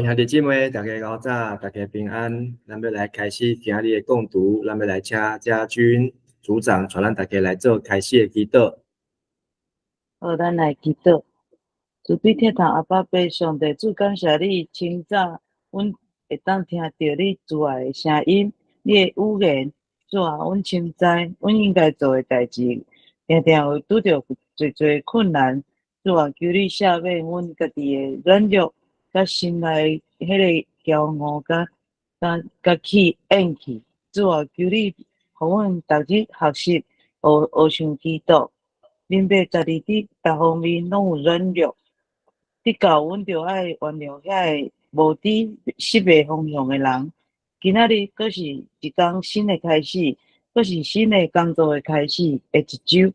兄弟姐妹，大家早，大家平安。咱要来开始今日的共读，咱要来请家军组长带咱大家来做开始的祈祷。好，咱来祈祷。主对天堂阿爸爸上帝，主感谢你，清早阮会当听到你主爱的声音，你的语言。主啊，阮清知，阮应该做的代志，定定会拄着侪困难。主啊，求你赦免阮家己的软弱，甲心内迄个骄傲，甲厌气。主啊，求你，互阮逐日学习，学上基督。明白家己伫逐方面拢有软弱，伫到阮着爱原谅遐个无伫失败方向的人。今仔日阁是一天新的开始，阁是新的工作的开始的一周。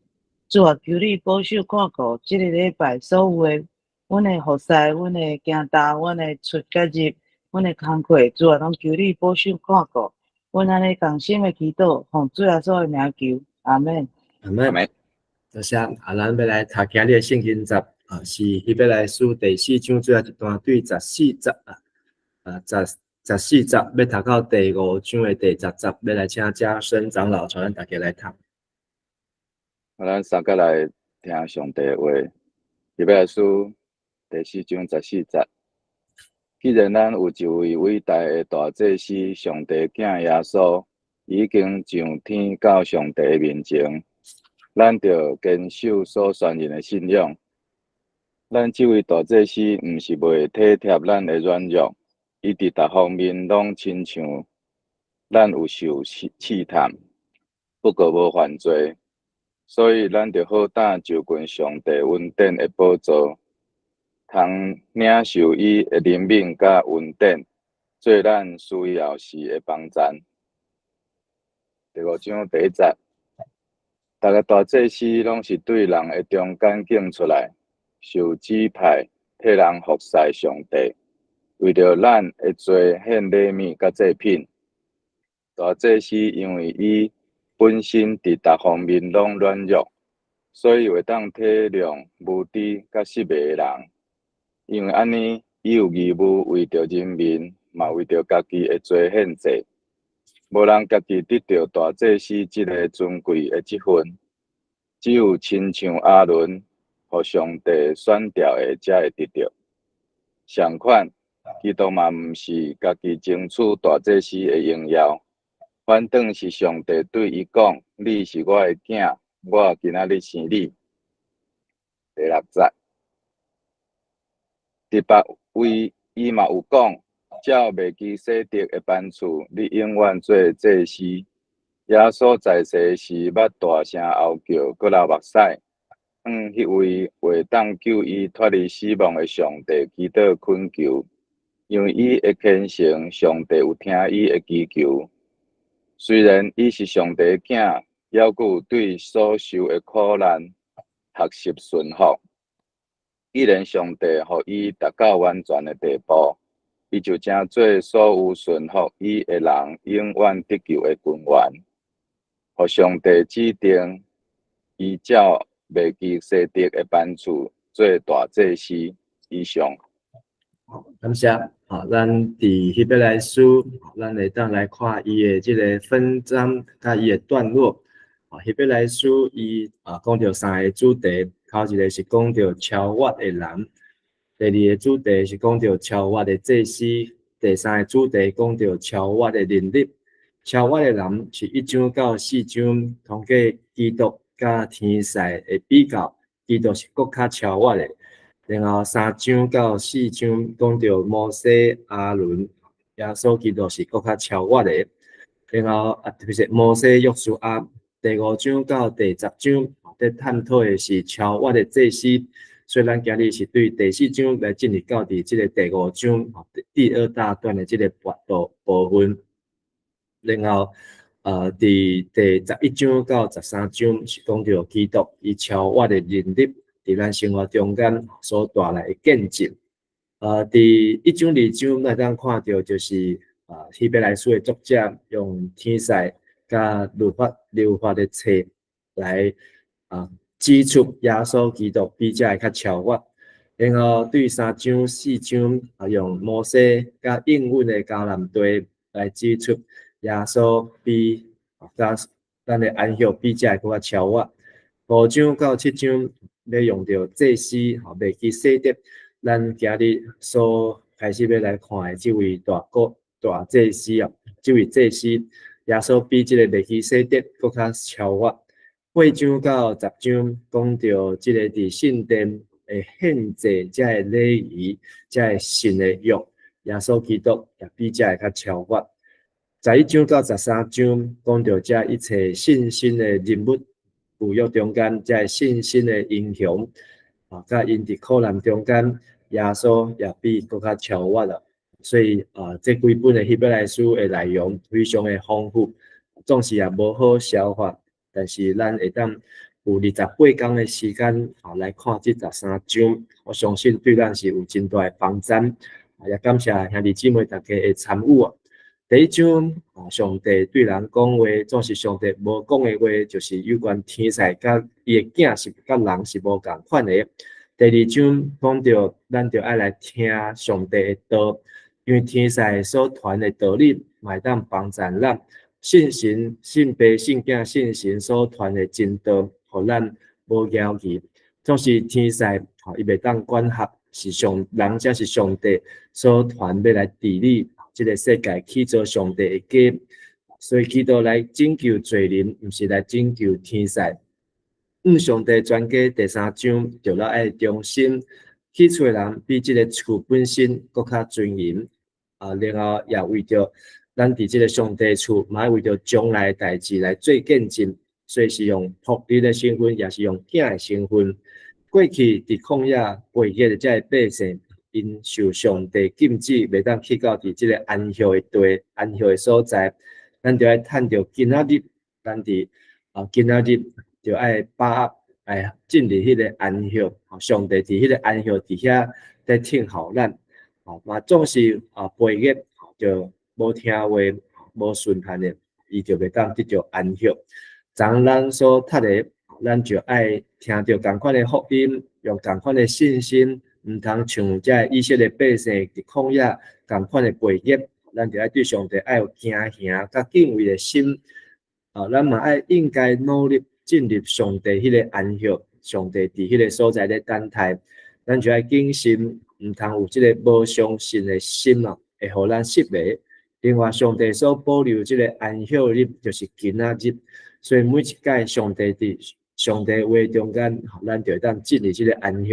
主啊，求你保守看顾即个礼拜所有的阮的服侍、阮的行道、阮的出甲入、阮的工课。主啊，拢求你保守看顾。阮安尼同心的祈祷，奉主耶稣的名求，阿免。阿们，多谢。咱要来读今日的圣经集，是希伯来书第4章最后一段对14节14节要读到第5章的第10节，要来请家生长老带咱大家来读。咱三个来听上帝的话，希伯来书第4章14节。既然咱有一位伟大的大祭司，上帝囝耶稣已经上天到上帝的面前，咱着坚守所宣认的信仰。咱这位大祭司毋是袂体贴咱的软弱，伊伫逐方面拢亲像咱有受试探，不过无犯罪。所以，咱着好胆就近上帝恩典的宝座，通领受伊的怜悯甲恩典，做咱需要时的帮助。第5章第1节，逐个大祭司拢是对人的中间拣出来，受指派替人服侍上帝，为着咱的罪献礼物甲祭品。大祭司因为伊本身伫逐方面拢软弱，所以会当体谅无知甲失败的人。因为安尼，伊有义务为着人民，嘛为着家己的罪献祭。无人家己得到大祭司这个尊贵的职分，只有亲像阿伦，互上帝选调的才会得到。相反，基督嘛毋是家己争取大祭司的荣耀。反正是上帝对伊讲：“你是我的囝，我今仔日生你。”第6节，第8位伊嘛有讲：“照麦基洗德的班次，你永远做祭司。”耶稣在世时，捌大声嚎叫，搁流目屎，迄位会当救伊脱离死亡的上帝祈祷恳求，因为伊的虔诚，上帝有听伊的祈求。虽然伊是上帝的囝，也阁有对所受的苦难学习顺服。既然上帝互伊达到完全的地步，伊就正做所有顺服伊的人永远得救的君王，互上帝指定依照麦基洗德的班次做大祭司以上。感谢。咱伫希伯来书，咱会当来看伊的即个分章甲伊的段落。希伯来书伊讲到3个主题，头一个是讲到超越的人，第2个主题是讲到超越的祭司，第3个主题讲到超越的能力。超越的人是1章到4章，通过基督甲天使的比较，基督是更较超越的。然后3章到4章讲到摩西、阿伦、耶稣基督是更较超越的。然后特别是摩西、约书亚，第5章到第10章在探讨的是超越的祭司。所以咱今日是对第4章来进入到伫这个第5章第2大段的这个部分。然后第11章到13章是讲到基督伊超越的能力。伫咱生活中间所带来的见证，第1章2章咱当看到就是希伯来书的作者用天使甲律法流法的册来指出耶稣基督比这会较超越。然后对3章4章用摩西甲应允的迦南地来指出耶稣比甲咱的安息比这更较超越。5章到7章要用到祭司麦基洗德，咱今日所开始要来看的这位大祭司这位祭司耶稣比这个麦基洗德更较超越。8章到10章讲到这个伫圣殿的献祭，这个礼仪，这个神的约，耶稣基督也比这个较超越。11章到13章讲到这一切信心的人物，旧约中间这信心的英雄，甲因伫苦难中间，耶稣也比更较超越了。所以这几本的希伯来书的内容非常的丰富，总是也无好消化，但是咱会当有28天的时间来看这13章，我相信对咱是有真大的帮助。也感谢兄弟姊妹大家的参与。第一章上帝对人讲话，总是上帝无讲的话，就是有关天使甲伊的囝是甲人是无共款的。第2章讲到，咱就爱来听上帝的道，因为天使所传的道理，会当帮助咱信神、信父、信囝、信神所传的真道，互咱无摇疑。总是天使伊袂当管辖，是人才是上帝所传要来治理。这个世界去做上帝的家，所以基督来拯救罪人，不是来拯救天使。上帝全家第3章就要爱忠心，起厝的人比这个厝本身更较尊严。然后也为着咱伫这个上帝厝，嘛为着将来的代志来做见证，所以是用仆人的身份，也是用囝的身份。过去伫旷野背逆的这百姓，因受上帝禁止，袂当去到伫即个安息的地、安息的所在，咱就要趁着今仔日，咱伫今仔日就要把握进入迄个安息，上帝伫迄个安息伫遐在听候咱，嘛总是背逆就无听话、无顺服的，伊就袂当得到安息。从咱所读的，咱就爱听到同款的福音，用同款的信心。唔通像这以色列百姓伫旷野同款的背逆，咱就要对上帝爱有惊吓甲敬畏的心。咱嘛爱应该努力进入上帝迄个安息，上帝伫迄个所在咧等待，咱就要谨慎，唔通有即个无相信的心会互咱失迷。另外，上帝所保留即个安息日就是今仔日，所以每一届上帝伫上帝话中间，咱就当进入即个安息。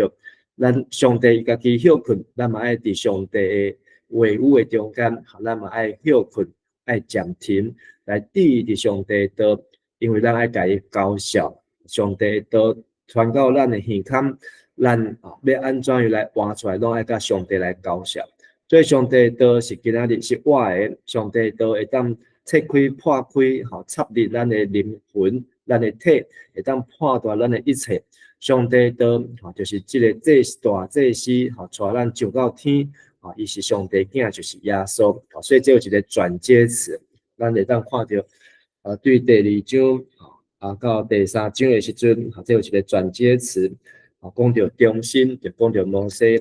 咱上帝家己休困，咱嘛爱伫上帝的话语的中间，咱嘛爱休困，爱暂停来伫伫上帝道，因为咱爱家己高效，上帝道传到咱的耳坎，咱要安怎样来换出来，拢爱甲上帝来高效。所以上帝道是今仔日是我的，上帝道会当拆开破开，插入咱的灵魂、咱的体，会当破断咱的一切。上帝道就是这个大祭司带咱上到天，伊是上帝囝，就是耶稣，所以这有一个转接词，咱会当看到对第2章到第3章的时阵，这有一个转接词，讲到忠心，就讲到摩西，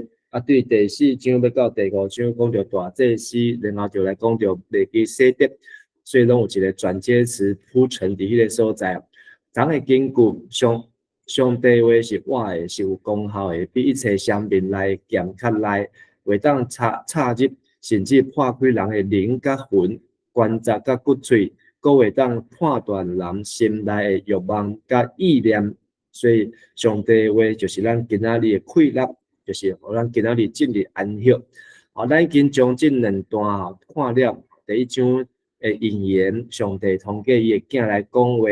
对第4章要到第5章讲到大祭司，然后就来讲到麦基洗德，所以拢有一个转接词铺陈伫迄个所在，咱会根据上帝话是活的，是有功效的，比一切上面来咸较来，会当插入，甚至破开人的灵甲魂、关节甲骨髓，阁会当判断人心内的欲望甲意念。所以上帝话就是咱今仔日的溃烂，就是互咱今仔日进入安息。咱已经将这2段看了，第1章的引言，上帝通过伊的囝来讲话。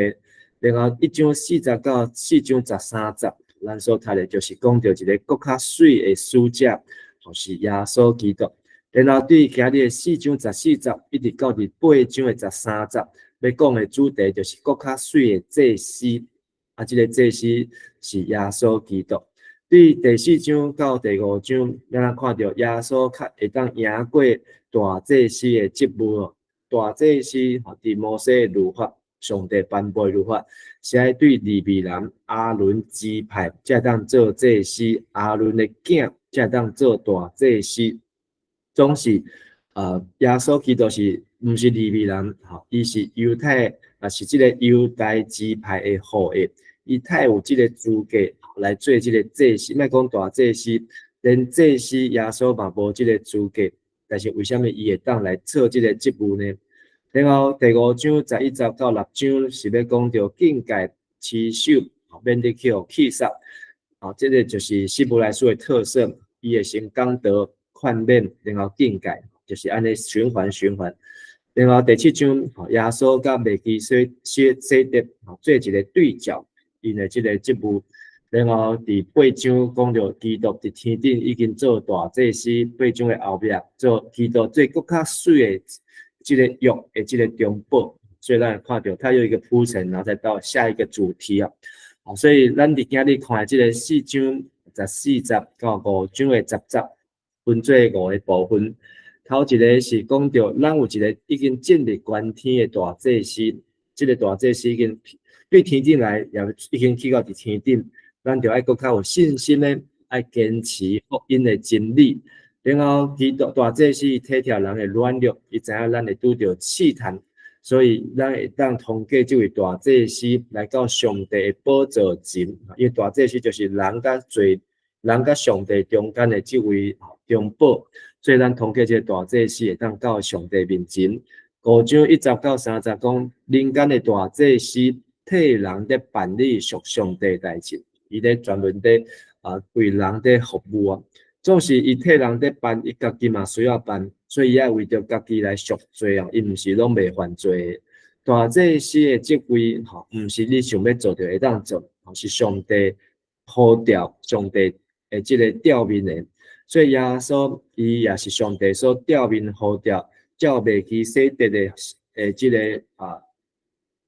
然后1章40到4章13节，咱所读的就是讲到一个更较水的使者，就是耶稣基督。然后对今日的4章14节，一直到第8章的13节，要讲的主题就是更较水的祭司。这个祭司是耶稣基督。对第4章到第5章，咱看到耶稣较会当赢过大祭司的职务。大祭司伫摩西的律法。上帝颁布律法，是爱对利未人亚伦支派，才当做祭司。亚伦的囝才会当做大祭司。总是耶稣基督是毋是利未人，伊是犹太，是即个犹太支派的后裔，伊太有即个资格来做即个祭司，莫讲大祭司，连祭司耶稣嘛无即个资格，但是为什么伊会当来做即个职务呢？然后第5章11节到6章是要讲到境界持守，免得去气煞，这个就是希伯来书的特色，伊会先讲到宽免，然后境界，就是安尼循环。然后第7章，耶稣甲麦基洗德做一个对照，因的即个职务。然后第8章讲到基督伫天顶已经做大祭司，8章的后壁做基督做更较水的即个约的即个中保，所以咱看到它有一个铺陈，然后再到下一个主题啊。所以咱伫今日看即个4章14节到5章的10节，分做5个部分。头一个是讲到咱有一个已经建立关天的大祭司，即个大祭司已经对天顶来，也已经去到伫天顶，咱就要更较有信心的，爱坚持福音的真理。然后基督大祭司体贴人的软弱，伊知影咱会拄着试探，所以咱会当通过这位大祭司来到上帝的宝座前，因为大祭司就是人甲上帝中间的这位中保，所以咱通过这个大祭司会当到上帝面前。5章1节到3节讲，人间的大祭司替人在办理属上帝的代志，伊咧专门在为人在服务啊。总是伊替人在办，伊家己嘛需要办，所以伊爱为着家己来赎罪啊，伊毋是拢袂犯罪的。大祭司的职位毋是你想要做就会当做，是上帝呼召上帝的即个召命的。所以耶稣伊也是上帝所召命呼召，照麦基洗德的即个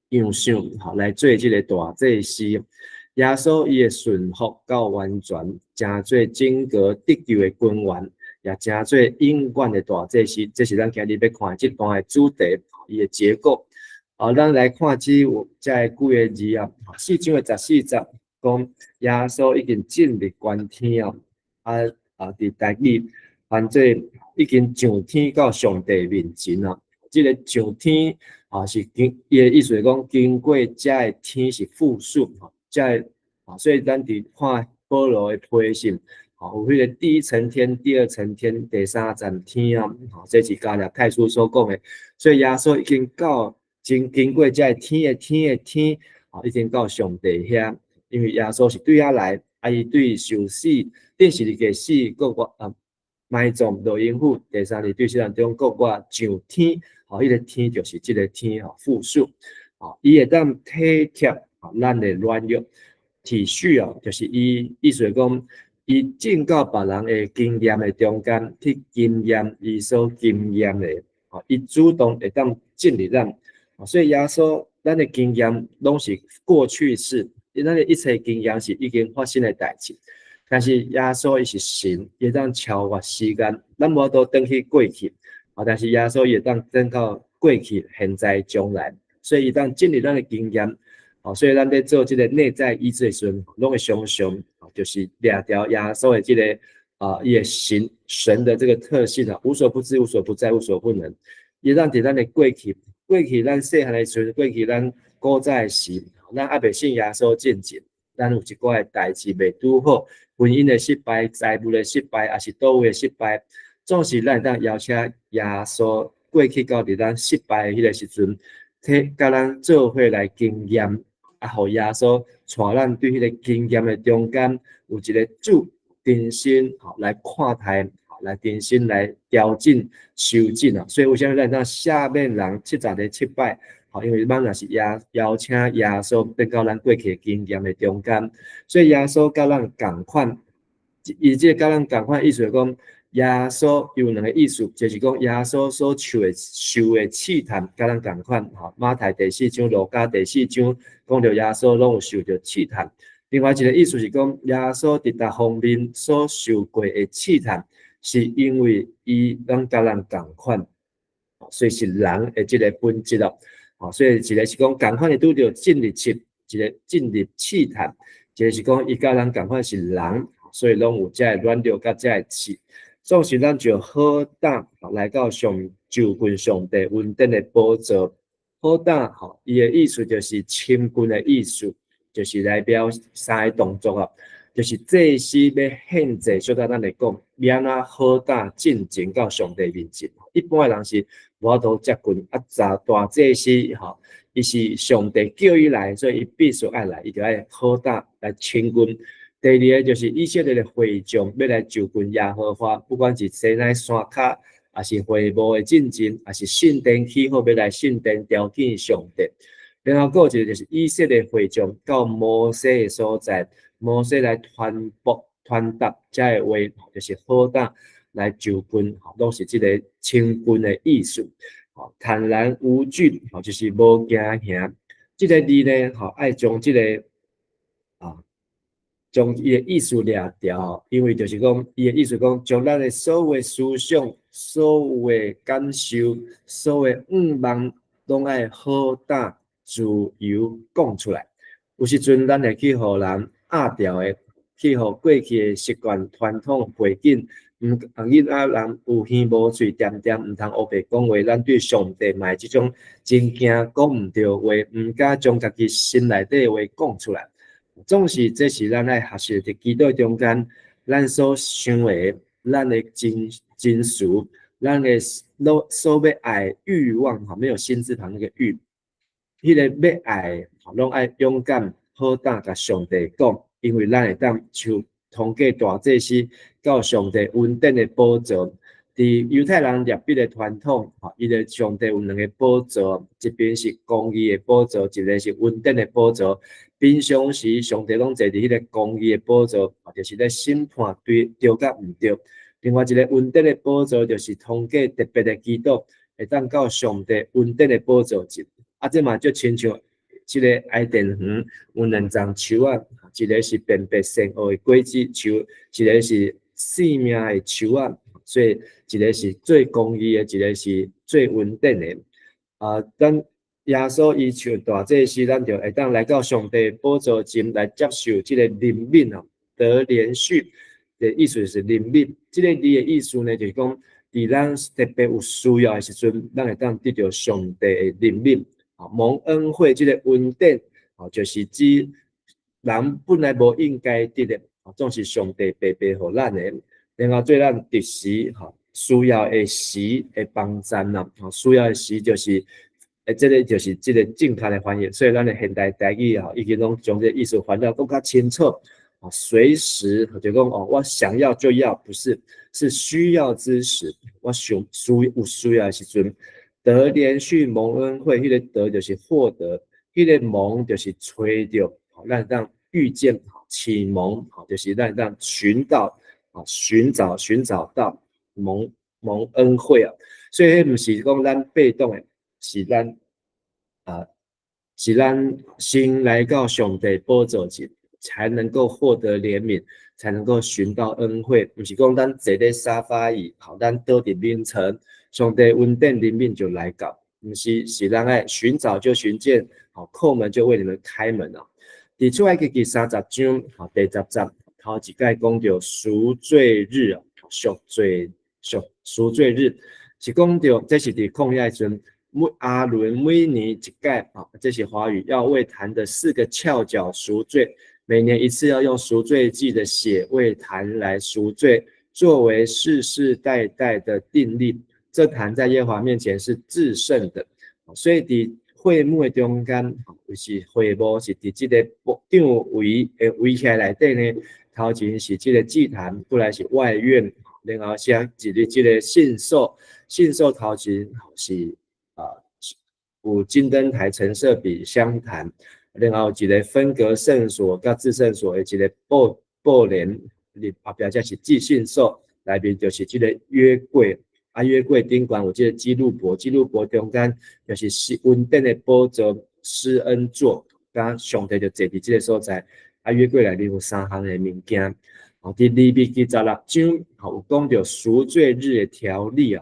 样相来做即个大祭司。耶稣伊的顺服到完全，成做整个得救的君王，也成做永远的大祭司。这是咱今日要看这段的主题，伊的结构。咱来看这几个字啊，4章的14节讲耶稣已经进入关天伫第2反正已经上天到上帝面前啊。这个上天是伊的意思是讲经过这的天是复数所以咱伫看保罗的批信，有迄个第1层天、第2层天、第3层天啊，这是加勒太书所讲的。所以耶稣已经到经过这天，已经到上帝遐，因为耶稣是对遐来，伊对受死、定时日嘅死，国埋葬落阴府，第3日对世人中国上天，迄个天就是这个天复数，伊会当体贴咱的软弱。体恤就是伊意思讲，伊进到别人的经验的中间去经验伊所经验的，伊主动会当进入咱，所以耶稣咱的经验拢是过去式，咱的一切经验是已经发生的代志。但是耶稣伊是神，伊会当超越时间，咱无都转去过去，但是耶稣伊会当转到过去、现在、将来，所以伊当进入咱的经验。所以咱在做这个内在医治的时候，拢会常常就是抓条耶稣的这个伊的神的这个特性无所不知、无所不在、无所不能。伊让伫咱的过去咱细汉的时候，过去咱古早的时，咱还未信耶稣进前，咱有一寡的代志未拄好，婚姻的失败、财务的失败，还是倒位的失败，总是咱当邀请耶稣过去到伫咱失败的迄个时阵，甲咱做伙来经验。互耶稣带咱对迄个经验的中间有一个主重新来看待，来重新来调整修正所以为什么咱当下面人70个失败？因为咱也是邀请耶稣登到咱过去经验的中间，所以耶稣甲咱同款，伊这甲咱同款意思是讲。耶稣有2个意思，就是讲耶稣所受的试探，甲咱同款。马太第4章、路加第4章讲到耶稣拢有受到试探。另外一个意思是讲，耶稣伫各方面所受过的试探，是因为伊甲咱同款，所以是人的这个本质所以一个是讲同款的拄到进入一个进入试探，一个是讲伊甲咱同款是人，所以拢有遮个暖流甲遮个气。总是咱就好胆来到就近上帝稳定的宝座。好胆伊的意思就是亲近的意思，就是代表三个动作就是这时要献祭，小可咱来讲，要安怎好胆进前到上帝面前。一般的人是无法度接近大祭司伊是上帝叫伊来，所以伊必须爱来，伊就爱好胆来亲近。第二个就是以色列的会众要来就近耶和华，不管是西奈山脚，还是会幕的进前，还是圣殿起好要来圣殿朝见上帝。然后还有一个就是以色列会众到摩西的所在，摩西来传达这个话，就是好胆来就近，拢是这个亲近的意思。坦然无惧，就是无惊吓。这个字呢，爱将这个将伊的意思掠掉，因为就是讲，伊的意思讲，将咱的所有思想、所有感受、所有愿望，拢爱好胆自由讲出来。有时阵，咱会去互人压掉的，去互过去的习惯、传统背景，囡仔人有耳无喙，点点毋通黑白讲话。咱对上帝嘛，即种真惊讲毋对话，毋敢将家己心内底的话讲出来。总是这是咱爱学习伫基督中间，咱所想的，咱的真实，咱的所要爱欲望没有心字旁那个欲，迄个要爱拢爱勇敢好胆甲上帝讲，因为咱会当像通过大祭司到上帝稳定的宝座。伫犹太人立法的传统，伊的上帝有两个宝座，一边是公义的宝座，一个是稳定的宝座。平常时，上帝拢坐伫迄个公义的宝座，就是咧审判对甲毋对。另外一个稳定的宝座，就是通过特别的基督，会当到上帝稳定的宝座前。这嘛就亲像即个爱殿园有两丛树一个是辨别善恶的果子树，一个是生命的树所以一个是最公义的，一个是最稳定的。咱耶稣伊像大祭司，咱就会当来到上帝宝座前来接受这个怜悯得连续的意思是怜悯。这个字的意思呢，就是讲，伫咱特别有需要的时阵，咱会当得到上帝的怜悯。蒙恩惠这个稳定，就是指人本来无应该得的，总是上帝白白互咱的。然后做咱特时需要的时的帮赞需要的时就是这个就是这个正确的翻译。所以咱的现代台语已经拢将这个意思翻得更加清楚。随时就讲我想要就要，不是是需要之时，我有需要的时阵。得连续蒙恩惠，迄个得就是获得，迄个蒙就是吹到，让遇见启蒙，就是让寻到，寻找到蒙恩惠所以迄毋是讲咱被动的，是咱先来到上帝宝座前，才能够获得怜悯，才能够寻到恩惠。毋是讲咱坐在沙发椅，咱倒伫眠床。上帝稳定怜悯就来到，不是咱爱寻找就寻见，叩门就为你们开门伫出埃及记30章第10节头一解讲到赎罪日赎罪日是讲到这是伫旷野时阵，阿伦每年一解这是华语要为坛的4个翘角赎罪，每年一次要用赎罪祭的血为坛来赎罪，作为世世代代的定例。这坛在耶和华面前是至圣的，所以伫会幕的中间，就是会幕是伫这个场围起来内底呢。头前是这个祭坛，过来是外院，然后是一个这个信受头前是有金灯台、陈设比、香坛，然后一个分隔圣所甲至圣所的一个布帘，后壁才是祭信受，内面就是这个约柜。约柜顶管有这个基路伯中间就是稳定的宝座施恩座，甲上帝就坐伫这个所在。约柜内面有3项的物件。伫利未记16章有讲到赎罪日的条例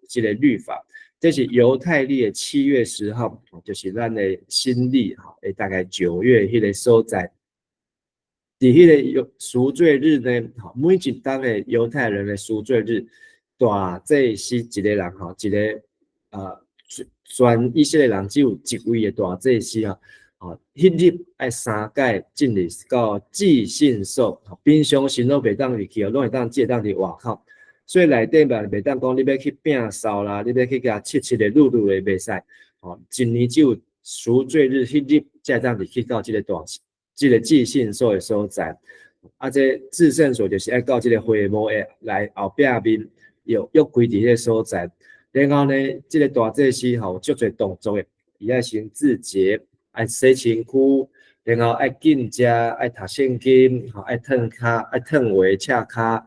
这个律法，这是犹太历的7月10号，就是咱的新历大概9月迄个所在。伫迄个赎罪日呢，每一当的犹太人的赎罪日，大祭司一个人一个全以色列人只有一位的大祭司迄日爱3届进入到至圣所，平常时都袂当入去拢会当只会当伫外口，所以内底袂当讲你要去摒扫啦，你要去甲切的路的袂使，一年只有赎罪日迄日才会当入去到这个至圣所的所在，这至圣所就是爱到这个会幕的来后壁面，约规伫迄个所在。然后呢，这个大祭司足侪动作的，伊爱先自洁，爱洗身躯，然后爱敬食，爱读圣经，爱烫骹，爱烫鞋、赤骹，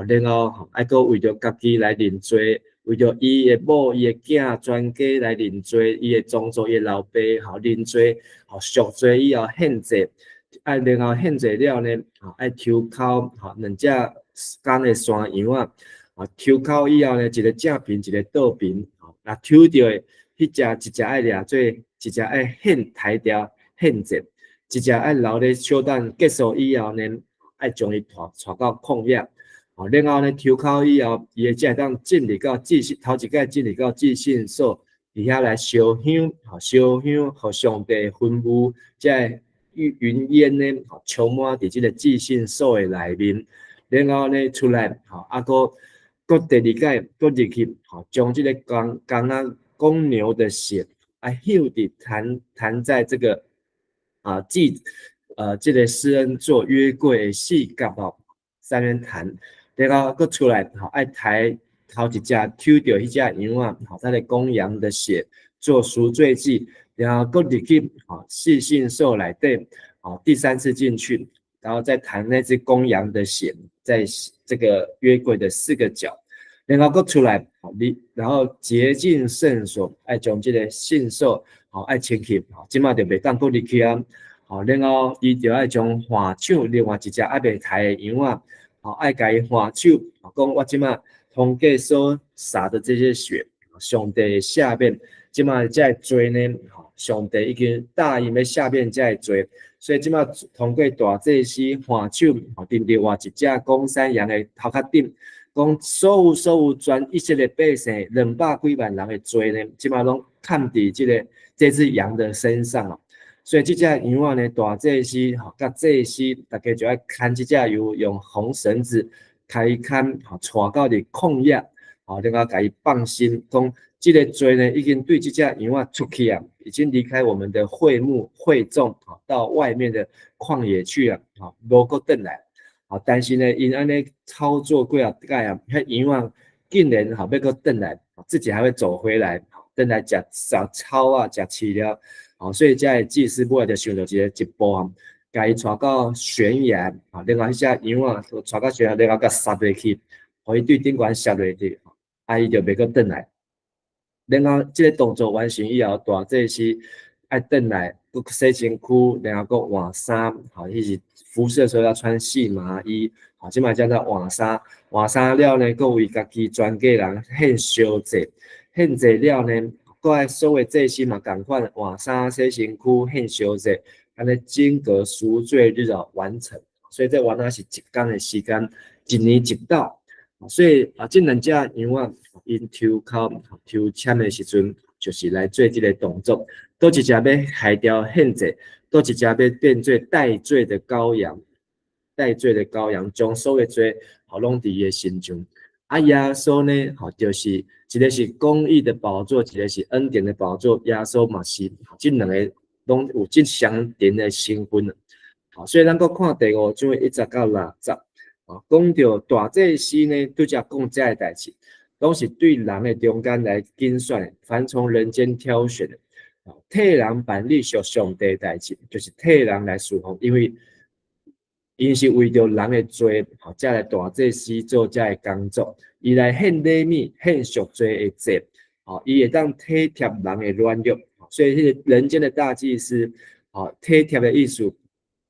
然后爱搁为着家己来认罪，为着伊的某、伊的囝全家来认罪，伊的宗族、伊的老爸认罪，赎罪以后献祭。然后献祭了呢，爱抽口，两只干的山羊抽口以后呢，一个正边，一个倒边，那抽到的迄只一只爱掠做，一只爱献抬掉献祭，一只爱留咧小等结束以后呢，爱将伊带到旷野，然后呢抽口以后，伊会才会当进入到头一届进入到至圣所，伫遐来烧香，互上帝吩咐，才云烟呢，充满伫即个至圣所的内面，然后呢出来，搁第二届搁入去，将即个公牛的血，秀伫弹在这个这个施恩座约柜的四角上面弹，然后搁出来，爱抬头一只抽到迄只羊它的公羊的血做赎罪祭。然后搁入去至圣所内底，第3次进去，然后再弹那只公羊的血，在这个约柜的4个角，然后搁出来，然后洁净圣所，爱将这个圣所爱清去，即马就袂当搁入去啊，然后伊就爱将换手，另外一只爱袂抬的羊爱甲伊换手，讲我即马通过所洒的这些血，上帝的下面。即马才会做呢，上帝已经答应要下面才会做，所以即马通过大祭司换手，订另外一只公山羊的头壳顶，讲所有全以色列百姓200几万人的罪呢，即马拢看伫这只羊的身上所以这只羊呢，大祭司甲祭司大家就要牵这只羊，用红绳子开牵，带到伫旷野，然后甲伊放心讲。这个罪呢，已经对这只羊出去已经离开我们的会幕会众到外面的旷野去无搁回来但是呢，因安尼操作几啊届迄羊竟然要搁回来，自己还会走回来，回来吃草吃饲料所以这祭司尾就想到一步甲伊带到悬崖然后迄只羊带到悬崖，然后甲杀落去，互伊对顶悬杀落去，伊就袂搁回来。然后这个动作完成以后，大祭司爱回来，搁洗身躯，然后搁换衫，迄是服侍的时候要穿细麻衣，即摆叫做换衫。换衫了呢，搁为家己全家人献烧祭，献祭了呢，搁爱所有祭司嘛共款换衫、洗身躯、献烧祭，安尼整个赎罪日完成。所以这完全是一天的时间，一年一道。所以这两只羊因抽口抽签的时阵，就是来做这个动作。倒一只要害掉献祭，倒一只要变做代罪的羔羊，代罪的羔羊将所有罪拢伫伊的身上。耶稣呢，就是一个是公义的宝座，一个是恩典的宝座。耶稣嘛是这两个拢有这相连的身份所以咱搁看第5章1到60。讲到大祭司呢，拄则讲这个代志，拢是对人的中间来精选的，凡从人间挑选的，替人办理属上帝的代志，就是替人来侍奉，因是为着人的罪，才来大祭司做这个工作，伊来献礼物、献赎罪的祭，伊会当体贴人的软弱，所以迄个人间的大祭司，体贴的意思。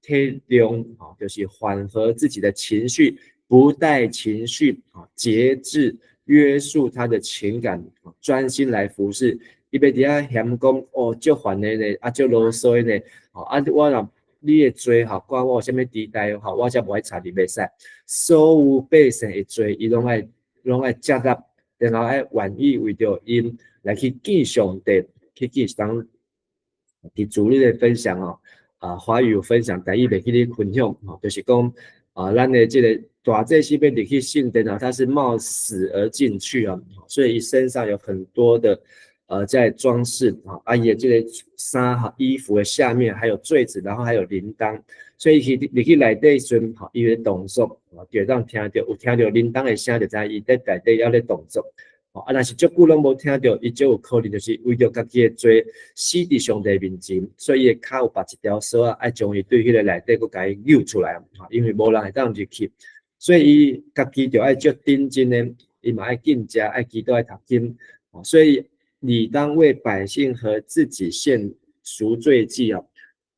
体谅就是缓和自己的情绪，不带情绪节制约束他的情感，专心来服侍。伊要伫遐嫌讲足烦的呢，足啰嗦的呢，我若你的罪吼，管我有啥物地带吼，我才无爱插你袂使。所有百姓的罪，伊拢爱接纳，然后爱愿意为着因来去见上帝，去见上。伫主日的分享哦，华语有分享，台语袂去你分享哦，就是讲咱的这个大祭司要入去圣殿啊，他是冒死而进去啊，所以身上有很多的在装饰啊，也这个衫哈衣服的下面还有坠子，然后还有铃铛，所以入去内底时阵，伊的动作就当听到有听到铃铛的声，就知伊在内底要咧动作。若是足久拢无听到，伊就有可能就是为着家己的罪死伫上帝面前，所以伊的脚有绑一条绳啊，爱将伊对迄个内底佮伊扭出来，因为无人会当入去，所以伊家己就爱足认真的，伊嘛爱敬食，爱祈祷，爱读经，所以理当为百姓和自己献赎罪祭啊。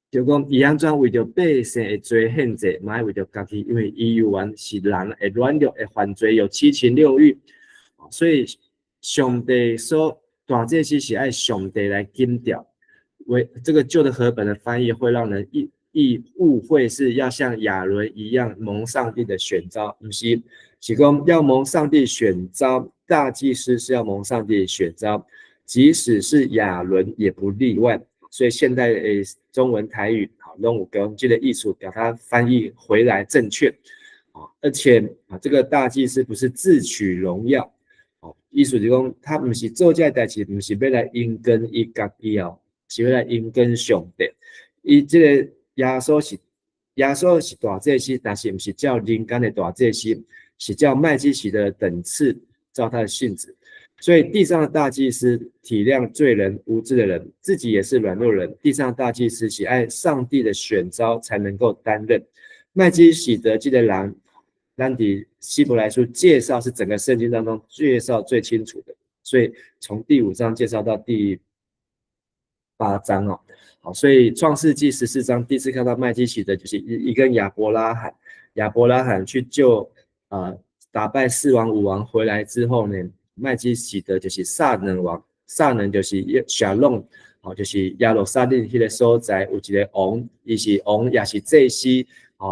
就讲伊安怎为着百姓的罪献祭，嘛爱为着家己，因为伊有原是人会软弱会犯罪，有七情六欲。所以上帝说大祭司是爱上帝来禁掉，为这个旧的和本的翻译会让人误会是要像亚伦一样蒙上帝的选召，不是，是讲要蒙上帝选召，大祭司是要蒙上帝选召，即使是亚伦也不例外。所以现代中文台语拢有用这个艺术把它翻译回来正确，而且这个大祭司不是自取荣耀。意思就是讲，他不是做这代志，不是要来因跟伊家己哦，是要来因跟上帝。伊这个耶稣是大祭司，但是不是叫人间的大祭司，是叫麦基洗的等次，照他的性质。所以地上的大祭司体谅罪人、无知的人，自己也是软弱人。地上的大祭司喜爱上帝的选召，才能够担任。麦基洗德这个人。咱伫希伯来书介绍是整个圣经当中介绍最清楚的，所以从第5章介绍到第8章哦，好，所以创世纪14章第一次看到麦基洗德，就是一跟亚伯拉罕去救打败4王5王回来之后呢，麦基洗德就是撒能王，撒能就是沙龙，就是耶路撒冷迄个所在有一个王，伊是王也是祭司。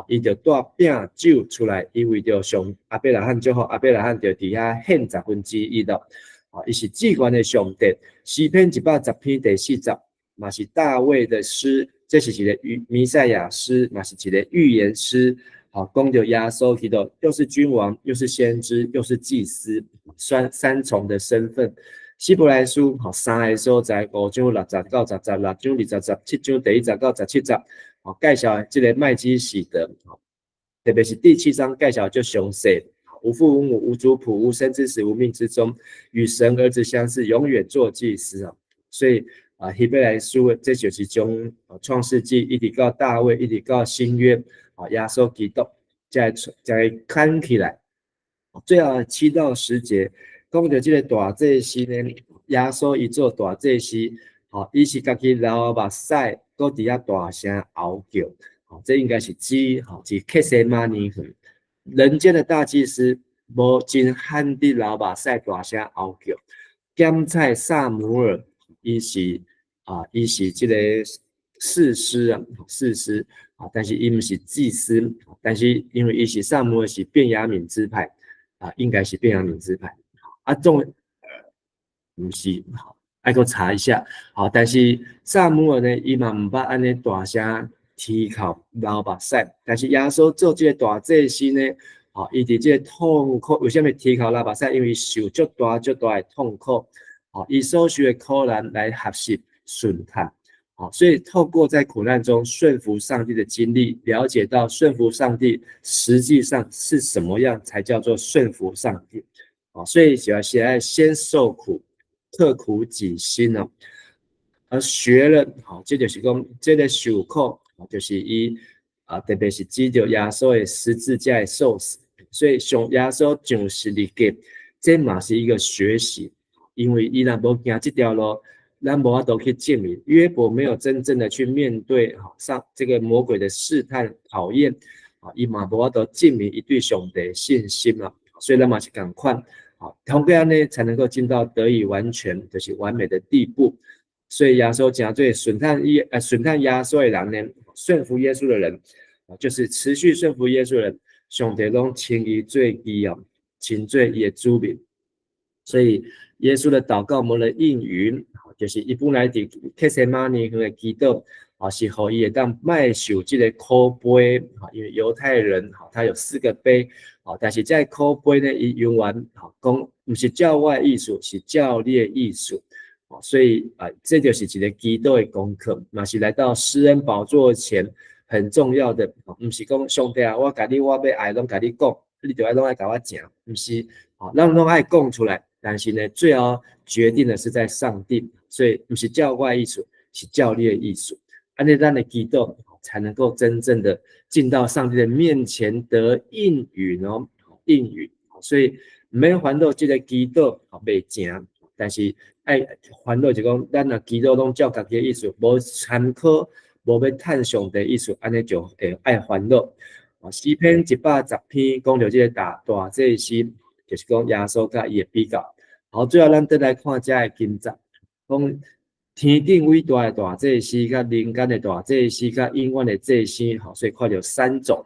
伊就带饼酒出来，伊为着上亚伯拉罕最后，亚伯拉罕就伫遐献1/10咯。伊是至高的上帝。诗篇110篇第40，嘛是大卫的诗，这是一个弥赛亚诗，嘛是一个预言诗。讲到耶稣基督，又是君王，又是先知，又是祭司，三重的身份。希伯来书3个所在，5章60到10，6章20、17章第1节到17节。介绍这个麦基洗德，特别是第7章介绍就详细，无父无母无族谱无生之始无命之中，与神儿子相似，永远做祭司啊。所以希伯来书这就是从创世纪一直到大卫，一直到新约耶稣基督才看起来。最后7到10节讲到这个大祭司呢，耶稣伊做大祭司，伊是家己流目屎。搁伫遐大声嗷叫，这应该是指克西马尼园人间的大祭司，无真罕地流目屎大声嗷叫。检菜撒母耳，伊是这个士师，但是伊毋是祭司，但是因为伊是撒母耳是便雅悯支派，应该是便雅悯支派，毋是爱搁查一下，但是撒母耳呢，伊嘛毋捌安尼大声啼哭流目屎，但是耶稣做这个大祭司呢，伊伫这个痛苦，为什么啼哭流目屎？因为受足大的痛苦，伊所受的苦难来学习顺叹，所以透过在苦难中顺服上帝的经历，了解到顺服上帝实际上是什么样才叫做顺服上帝，所以就要先受苦。刻苦己心哦，而学了这就是讲这个受苦，就是伊特别是指着耶稣的十字架的受死，所以上耶稣上十字架，这嘛是一个学习，因为伊若无行这条路，咱无法度去证明约伯没有真正的去面对上这个魔鬼的试探考验，伊嘛无法度证明伊对上帝的信心啊，所以咱嘛是同款。通过安尼才能够进到得以完全，就是完美的地步。所以耶稣讲对顺探耶稣的人呢，顺服耶稣的人，就是持续顺服耶稣的人，上帝拢称伊做伊哦，称做伊的子民。所以耶稣的祷告没了应允，就是伊本来伫克西马尼园的祈祷，是互伊会当卖受这个苦杯，因为犹太人他有4个杯，但是这苦杯呢，伊永远讲不是教外艺术，是教列艺术。所以这就是一个祈祷的功课，嘛是来到施恩宝座前很重要的，不是讲上帝啊，我要爱拢甲你讲，你就要拢爱甲我讲，不是，咱拢爱讲出来，但是呢，最后决定的是在上帝，所以不是教外艺术，是教列艺术，安尼咱的祈祷才能够真正的进到上帝的面前得应允哦，应允，所以唔免烦恼这个祈祷袂成，但是爱烦恼就讲，咱若祈祷拢照家己的意思，无参考，无要探上帝意思，安尼就会爱烦恼。诗篇110篇讲到这个大祭司，就是讲耶稣甲伊的比较。好，最后咱再来看这个经节，讲天顶伟大的大祭司，甲人间的大祭司，甲永远的祭司，所以看到3种。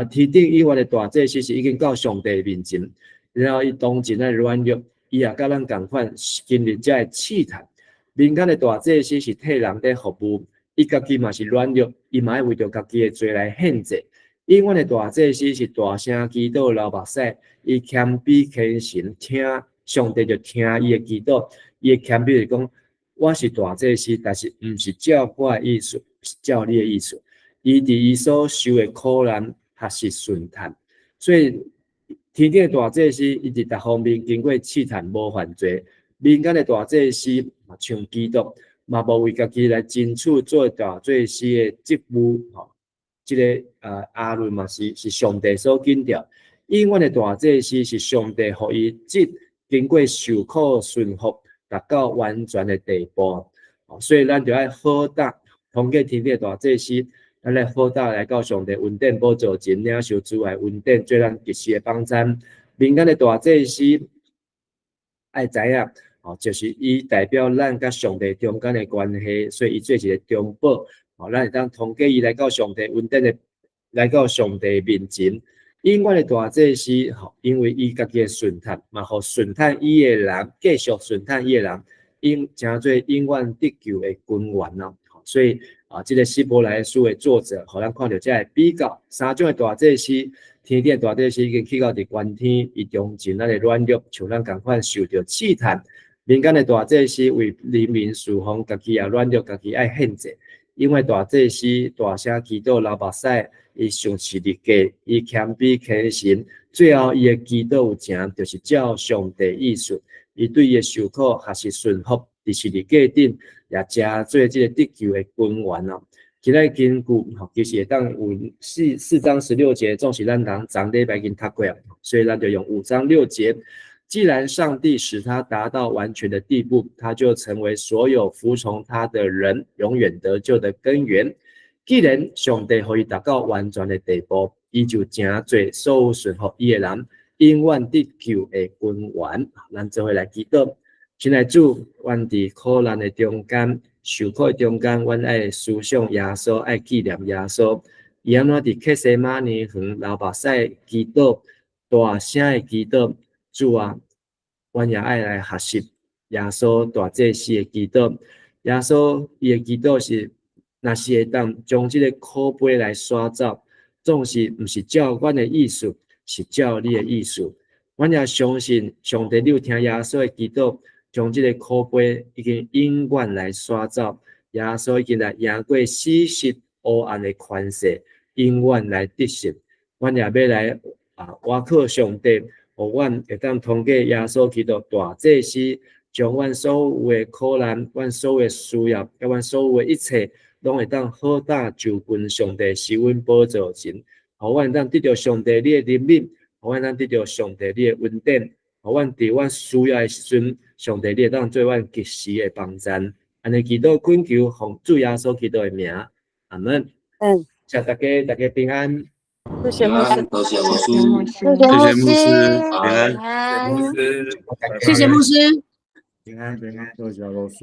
天顶永远的大祭司是已经到上帝面前，然后伊当前的软弱。伊也甲咱共款经历这个试探，民间的大祭司是替人在服务，伊家己嘛是软弱，伊嘛要为着家己的罪来献祭。永远的大祭司是大声祈祷流目屎，伊谦卑虔诚，听上帝就听伊的祈祷，伊的谦卑是讲，我是大祭司，但是毋是照我的意思，是照你的意思。伊伫伊所受的苦难，还是顺探，所以。天顶的大祭司，伊伫各方面经过试探，无犯罪；民间的大祭司，像基督，嘛无为家己来争取做大祭司的职务。这个亚伦嘛是上帝所拣调。永远的大祭司是上帝互伊经过受苦顺服，达到完全的地步。所以咱就要好打，通过天顶的大祭司。咱来好大来到上帝恩典宝座前，领受主的恩典，做咱及时的帮衬。民间的大祭司爱知影，就是伊代表咱甲上帝中间的关系，所以伊做一个中保，咱会当通过伊来到上帝恩典的，来到上帝面前。永远的大祭司，因为伊家己的顺探，嘛互顺探伊的人，继续顺探伊的人，成做永远得救的君王咯。所以这个希伯来书的作者，互咱看到这个比较3种的大祭司，天顶的大祭司已经去到伫关天，伊中间咱的软弱，像咱共款受到试探。民间的大祭司为人民侍奉，家己也软弱，家己爱献祭。因为大祭司大声祈祷流目屎，伊上次日计，伊谦卑虔诚，最后伊的祈祷有成，就是照上帝意思，伊对伊的受苦还是顺服。第4日计顶也加做这个得救的君王哦。今日根据其实会当有4章16节，总是咱人昨礼拜已经读过，所以咱就用5章6节。既然上帝使他达到完全的地步，他就成为所有服从他的人永远得救的根源。既然上帝可以达到完全的地步，伊就成做所有顺服伊的人永远得救的君王。咱做伙来祈祷。亲爱的主，阮伫苦难的中间、受苦的中间，阮爱思想耶稣，爱纪念耶稣。伊安怎伫克西马尼园流目屎祈祷，大声的祈祷，主啊，阮也爱来学习耶稣大祭司的祈祷。耶稣伊的祈祷是，若是会当将这个苦杯来刷走，总是毋是照阮的意思，是照你的意思。阮也相信上帝有听耶稣的祈祷。将这个苦杯已经永远来刷走，耶稣已经来赢过死实黑暗的权势，永远来得胜。阮也要来倚靠上帝，互阮会当通过耶稣基督大祭司，将阮所有的苦难、阮所有的需要、甲阮所有的一切，拢会当好打就近上帝施恩宝座前，互阮当得到上帝你的怜悯，互阮当得到上帝你的恩典。互阮伫阮需要的时阵，上帝你会当做阮及时的帮衬。安尼祈祷恳求，奉主耶稣基督的名，阿门。谢大家平安。谢谢牧师，多谢牧师，谢谢牧师，平安，谢谢牧师。谢谢牧师。平安平安，多谢老师。